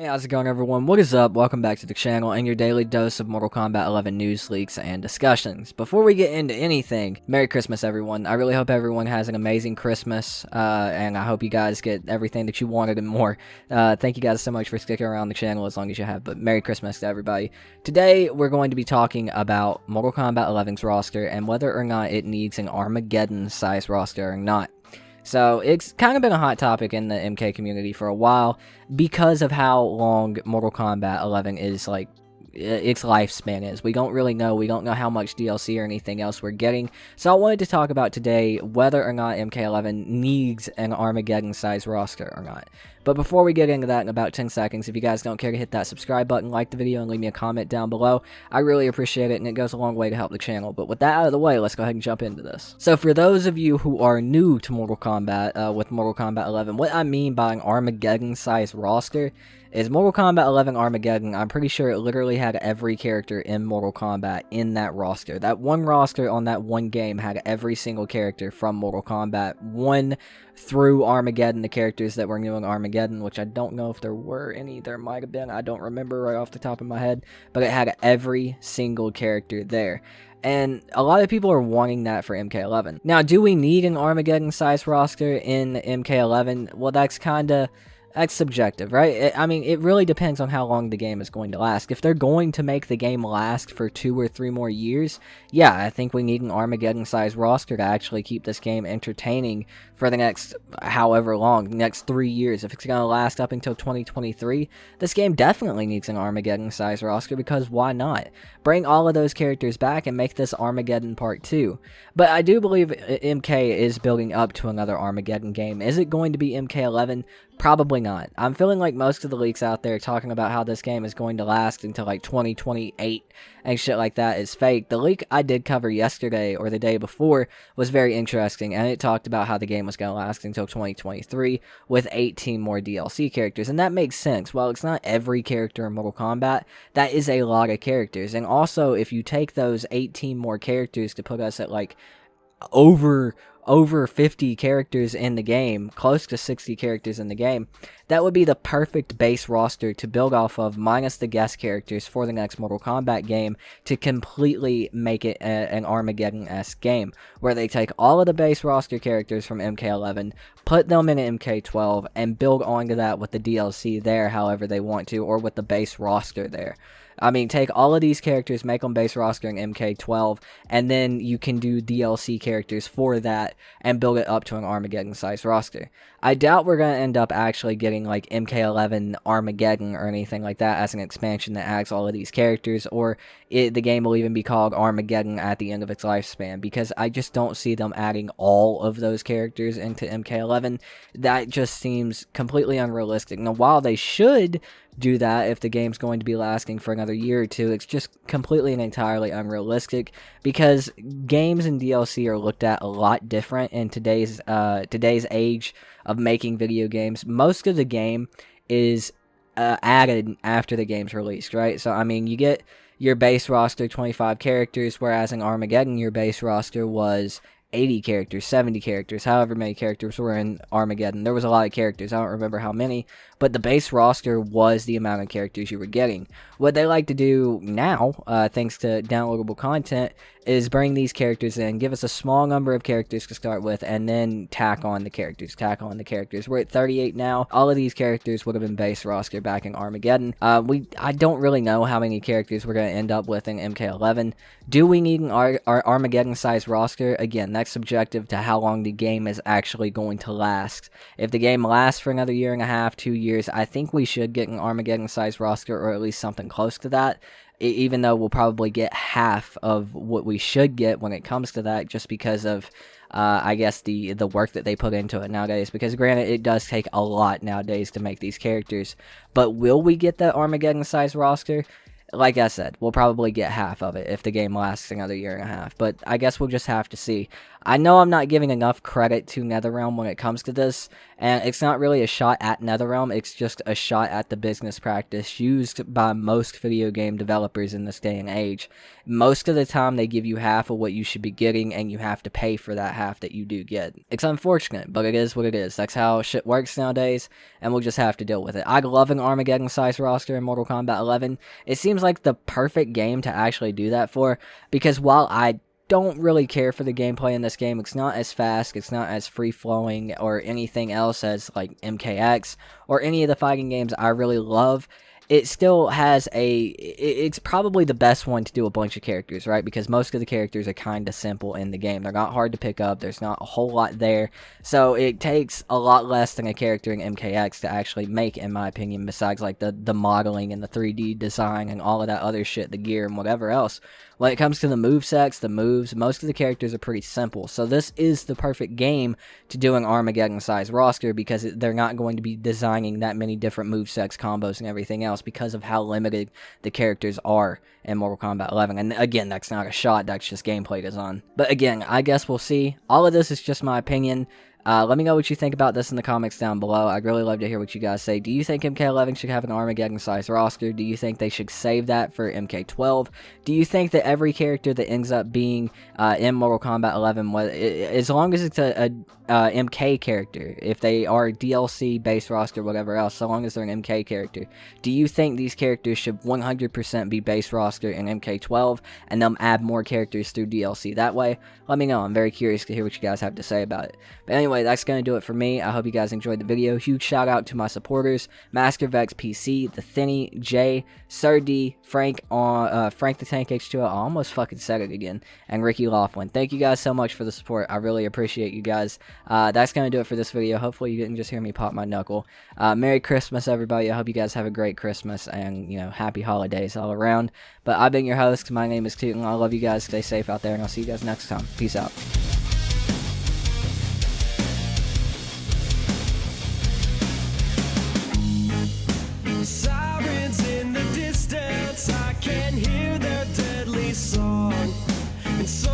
How's it going, everyone? What is up? Welcome back to the channel and your daily dose of Mortal Kombat 11 news, leaks, and discussions. Before we get into anything, Merry Christmas, everyone. I really hope everyone has an amazing Christmas, and I hope you guys get everything that you wanted and more. Thank you guys so much for sticking around the channel as long as you have, but Merry Christmas to everybody. Today, we're going to be talking about Mortal Kombat 11's roster and whether or not it needs an Armageddon-sized roster or not. So, it's kind of been a hot topic in the MK community for a while because of how long Mortal Kombat 11 is, like, its lifespan is. We don't really know. We don't know how much DLC or anything else we're getting. So, I wanted to talk about today whether or not MK11 needs an Armageddon-sized roster or not. But before we get into that in about 10 seconds, if you guys don't care to hit that subscribe button, like the video, and leave me a comment down below, I really appreciate it, and it goes a long way to help the channel. But with that out of the way, let's go ahead and jump into this. So for those of you who are new to Mortal Kombat, with Mortal Kombat 11, what I mean by an Armageddon-sized roster is Mortal Kombat 11 Armageddon. I'm pretty sure it literally had every character in Mortal Kombat in that roster. That one roster on that one game had every single character from Mortal Kombat 1 through Armageddon, the characters that were new in Armageddon, which I don't know if there were any. There might have been. I don't remember right off the top of my head. But it had every single character there. And a lot of people are wanting that for MK11. Now, do we need an Armageddon-sized roster in MK11? Well, that's subjective, right? I mean, it really depends on how long the game is going to last. If they're going to make the game last for 2 or 3 more years, yeah, I think we need an Armageddon-sized roster to actually keep this game entertaining for the next however long, next 3 years. If it's going to last up until 2023, this game definitely needs an Armageddon-sized roster, because why not? Bring all of those characters back and make this Armageddon Part 2. But I do believe MK is building up to another Armageddon game. Is it going to be MK11? Probably not. I'm feeling like most of the leaks out there talking about how this game is going to last until like 2028 and shit like that is fake. The leak I did cover yesterday or the day before was very interesting, and it talked about how the game was going to last until 2023 with 18 more DLC characters, and that makes sense. While it's not every character in Mortal Kombat, that is a lot of characters. And also, if you take those 18 more characters to put us at like over 50 characters in the game, close to 60 characters in the game, that would be the perfect base roster to build off of, minus the guest characters for the next Mortal Kombat game, to completely make it an Armageddon-esque game, where they take all of the base roster characters from MK11, put them in MK12, and build onto that with the DLC there however they want to, or with the base roster there. I mean, take all of these characters, make them base roster in MK12, and then you can do DLC characters for that and build it up to an Armageddon-sized roster. I doubt we're going to end up actually getting like MK11 Armageddon or anything like that as an expansion that adds all of these characters, or the game will even be called Armageddon at the end of its lifespan, because I just don't see them adding all of those characters into MK11. That just seems completely unrealistic. Now, while they should do that if the game's going to be lasting for another year or two, it's just completely and entirely unrealistic, because games and DLC are looked at a lot different in today's age of making video games. Most of the game is added after the game's released, right? So I mean, you get your base roster 25 characters, whereas in Armageddon your base roster was 80 characters, 70 characters, however many characters were in Armageddon. There was a lot of characters, I don't remember how many, but the base roster was the amount of characters you were getting. What they like to do now, thanks to downloadable content, is bring these characters in, give us a small number of characters to start with, and then tack on the characters. We're at 38 now. All of these characters would have been base roster back in Armageddon. I don't really know how many characters we're going to end up with in MK11. Do we need an Armageddon-sized roster? Again, that's subjective to how long the game is actually going to last. If the game lasts for another year and a half, 2 years, I think we should get an Armageddon-sized roster, or at least something close to that, even though we'll probably get half of what we should get when it comes to that, just because of I guess the work that they put into it nowadays, because granted, it does take a lot nowadays to make these characters. But will we get that Armageddon-sized roster? like I said, we'll probably get half of it if the game lasts another year and a half, but I guess we'll just have to see. I know I'm not giving enough credit to NetherRealm when it comes to this, and it's not really a shot at NetherRealm, it's just a shot at the business practice used by most video game developers in this day and age. Most of the time, they give you half of what you should be getting, and you have to pay for that half that you do get. It's unfortunate, but it is what it is. That's how shit works nowadays, and we'll just have to deal with it. I'd love an Armageddon-sized roster in Mortal Kombat 11. It seems like the perfect game to actually do that for, because while I don't really care for the gameplay in this game, it's not as fast, it's not as free-flowing or anything else as like MKX or any of the fighting games I really love. It still has it's probably the best one to do a bunch of characters, right? Because most of the characters are kind of simple in the game. They're not hard to pick up. There's not a whole lot there. So it takes a lot less than a character in MKX to actually make, in my opinion, besides like the modeling and the 3D design and all of that other shit, the gear and whatever else. When it comes to the movesets, the moves, most of the characters are pretty simple. So this is the perfect game to do an Armageddon-sized roster because they're not going to be designing that many different movesets, combos, and everything else because of how limited the characters are in Mortal Kombat 11. And again, that's not a shot, that's just gameplay design. But again, I guess we'll see. All of this is just my opinion. Let me know what you think about this in the comments down below. I'd really love to hear what you guys say. Do you think MK11 should have an Armageddon-sized roster? Do you think they should save that for MK12? Do you think that every character that ends up being in Mortal Kombat 11, as long as it's a MK character, if they are DLC-based roster, whatever else, so long as they're an MK character, do you think these characters should 100% be base roster in MK12 and them add more characters through DLC that way? Let me know. I'm very curious to hear what you guys have to say about it. But anyway, that's going to do it for me. I hope you guys enjoyed the video. Huge shout out to my supporters, MasterVex PC, The Thinny, Jay, Sir D, Frank the Tank H2O, I almost fucking said it again, and Ricky Laughlin. Thank you guys so much for the support. I really appreciate you guys. That's going to do it for this video. Hopefully you didn't just hear me pop my knuckle. Merry Christmas, everybody. I hope you guys have a great Christmas and, you know, happy holidays all around. But I've been your host. My name is Tootin. I love you guys. Stay safe out there, and I'll see you guys next time. Peace out. Sirens in the distance, I can hear their deadly song. And so